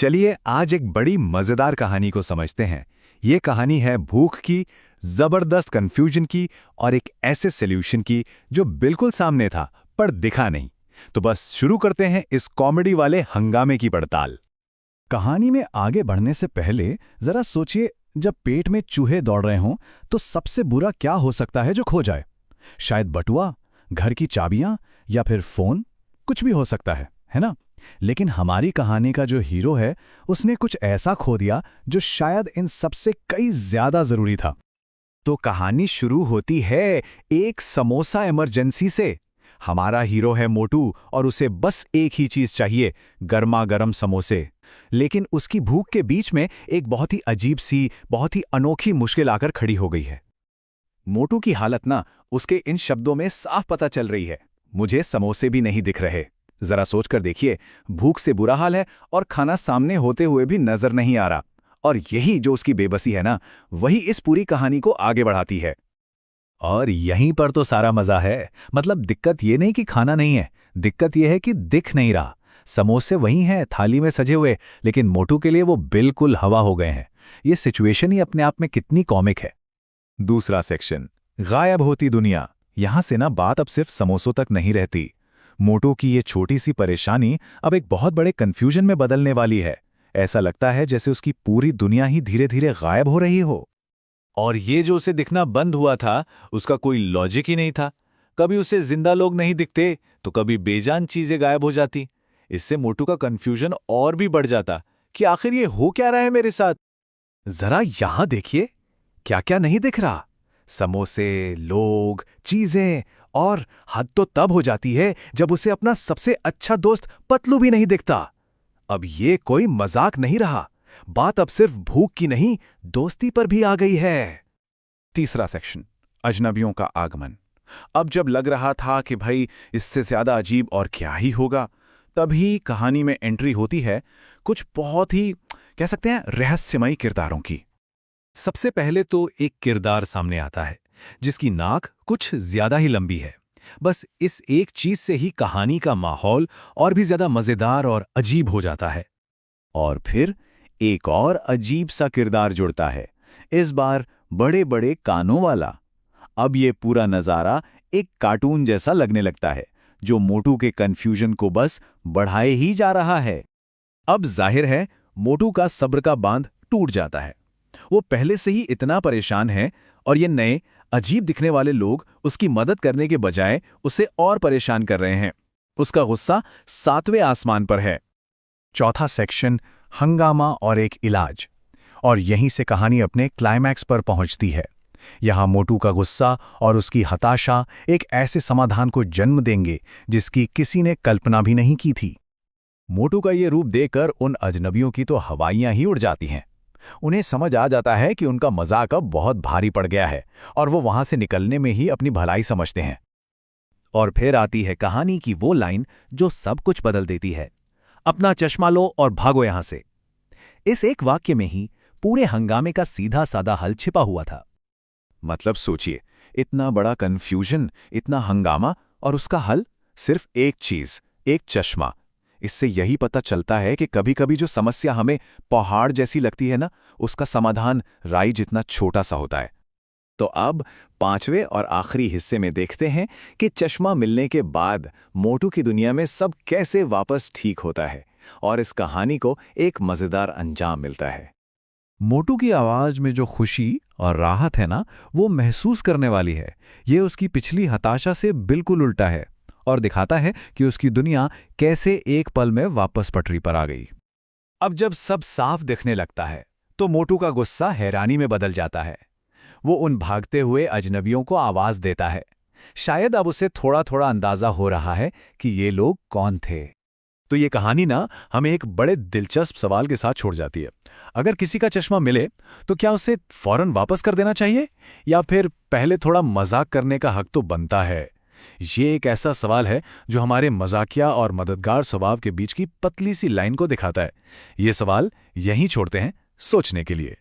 चलिए आज एक बड़ी मजेदार कहानी को समझते हैं। ये कहानी है भूख की, जबरदस्त कंफ्यूजन की और एक ऐसे सॉल्यूशन की जो बिल्कुल सामने था पर दिखा नहीं। तो बस शुरू करते हैं इस कॉमेडी वाले हंगामे की पड़ताल। कहानी में आगे बढ़ने से पहले जरा सोचिए, जब पेट में चूहे दौड़ रहे हों तो सबसे बुरा क्या हो सकता है जो खो जाए? शायद बटुआ, घर की चाबियां या फिर फोन, कुछ भी हो सकता है ना? लेकिन हमारी कहानी का जो हीरो है उसने कुछ ऐसा खो दिया जो शायद इन सबसे कई ज्यादा जरूरी था। तो कहानी शुरू होती है एक समोसा इमरजेंसी से। हमारा हीरो है मोटू और उसे बस एक ही चीज चाहिए, गर्मा गर्म समोसे। लेकिन उसकी भूख के बीच में एक बहुत ही अजीब सी, बहुत ही अनोखी मुश्किल आकर खड़ी हो गई है। मोटू की हालत ना उसके इन शब्दों में साफ पता चल रही है, मुझे समोसे भी नहीं दिख रहे। जरा सोचकर देखिए, भूख से बुरा हाल है और खाना सामने होते हुए भी नजर नहीं आ रहा। और यही जो उसकी बेबसी है ना, वही इस पूरी कहानी को आगे बढ़ाती है। और यहीं पर तो सारा मजा है। मतलब दिक्कत ये नहीं कि खाना नहीं है, दिक्कत ये है कि दिख नहीं रहा। समोसे वही हैं थाली में सजे हुए, लेकिन मोटू के लिए वो बिल्कुल हवा हो गए हैं। ये सिचुएशन ही अपने आप में कितनी कॉमिक है। दूसरा सेक्शन, गायब होती दुनिया। यहां से ना बात अब सिर्फ समोसों तक नहीं रहती। मोटू की ये छोटी सी परेशानी अब एक बहुत बड़े कंफ्यूजन में बदलने वाली है। ऐसा लगता है जैसे उसकी पूरी दुनिया ही धीरे धीरे गायब हो रही हो। और ये जो उसे दिखना बंद हुआ था, उसका कोई लॉजिक ही नहीं था। कभी उसे जिंदा लोग नहीं दिखते तो कभी बेजान चीजें गायब हो जाती। इससे मोटू का कंफ्यूजन और भी बढ़ जाता कि आखिर ये हो क्या रहा है मेरे साथ। जरा यहां देखिए, क्या क्या नहीं दिख रहा। समोसे, लोग, चीजें, और हद तो तब हो जाती है जब उसे अपना सबसे अच्छा दोस्त पतलू भी नहीं दिखता। अब ये कोई मजाक नहीं रहा, बात अब सिर्फ भूख की नहीं, दोस्ती पर भी आ गई है। तीसरा सेक्शन, अजनबियों का आगमन। अब जब लग रहा था कि भाई इससे ज्यादा अजीब और क्या ही होगा, तभी कहानी में एंट्री होती है कुछ बहुत ही, कह सकते हैं, रहस्यमयी किरदारों की। सबसे पहले तो एक किरदार सामने आता है जिसकी नाक कुछ ज्यादा ही लंबी है। बस इस एक चीज से ही कहानी का माहौल और भी ज्यादा मजेदार और अजीब हो जाता है। और फिर एक और अजीब सा किरदार जुड़ता है, इस बार बड़े बड़े कानों वाला। अब ये पूरा नजारा एक कार्टून जैसा लगने लगता है, जो मोटू के कन्फ्यूजन को बस बढ़ाए ही जा रहा है। अब जाहिर है मोटू का सब्र का बांध टूट जाता है। वो पहले से ही इतना परेशान है और ये नए अजीब दिखने वाले लोग उसकी मदद करने के बजाय उसे और परेशान कर रहे हैं। उसका गुस्सा 7वें आसमान पर है। चौथा सेक्शन, हंगामा और एक इलाज। और यहीं से कहानी अपने क्लाइमैक्स पर पहुंचती है। यहां मोटू का गुस्सा और उसकी हताशा एक ऐसे समाधान को जन्म देंगे जिसकी किसी ने कल्पना भी नहीं की थी। मोटू का ये रूप देखकर उन अजनबियों की तो हवाइयां ही उड़ जाती हैं। उन्हें समझ आ जाता है कि उनका मजाक अब बहुत भारी पड़ गया है और वो वहां से निकलने में ही अपनी भलाई समझते हैं। और फिर आती है कहानी की वो लाइन जो सब कुछ बदल देती है, अपना चश्मा लो और भागो यहां से। इस एक वाक्य में ही पूरे हंगामे का सीधा साधा हल छिपा हुआ था। मतलब सोचिए, इतना बड़ा कंफ्यूजन, इतना हंगामा, और उसका हल सिर्फ एक चीज, एक चश्मा। इससे यही पता चलता है कि कभी कभी जो समस्या हमें पहाड़ जैसी लगती है ना, उसका समाधान राई जितना छोटा सा होता है। तो अब 5वें और आखिरी हिस्से में देखते हैं कि चश्मा मिलने के बाद मोटू की दुनिया में सब कैसे वापस ठीक होता है और इस कहानी को एक मजेदार अंजाम मिलता है। मोटू की आवाज में जो खुशी और राहत है ना, वो महसूस करने वाली है। ये उसकी पिछली हताशा से बिल्कुल उल्टा है और दिखाता है कि उसकी दुनिया कैसे एक पल में वापस पटरी पर आ गई। अब जब सब साफ दिखने लगता है तो मोटू का गुस्सा हैरानी में बदल जाता है। वो उन भागते हुए अजनबियों को आवाज देता है। शायद अब उसे थोड़ा थोड़ा अंदाजा हो रहा है कि ये लोग कौन थे। तो ये कहानी ना हमें एक बड़े दिलचस्प सवाल के साथ छोड़ जाती है। अगर किसी का चश्मा मिले तो क्या उसे फौरन वापस कर देना चाहिए, या फिर पहले थोड़ा मजाक करने का हक तो बनता है? ये एक ऐसा सवाल है जो हमारे मजाकिया और मददगार स्वभाव के बीच की पतली सी लाइन को दिखाता है। ये सवाल यहीं छोड़ते हैं सोचने के लिए।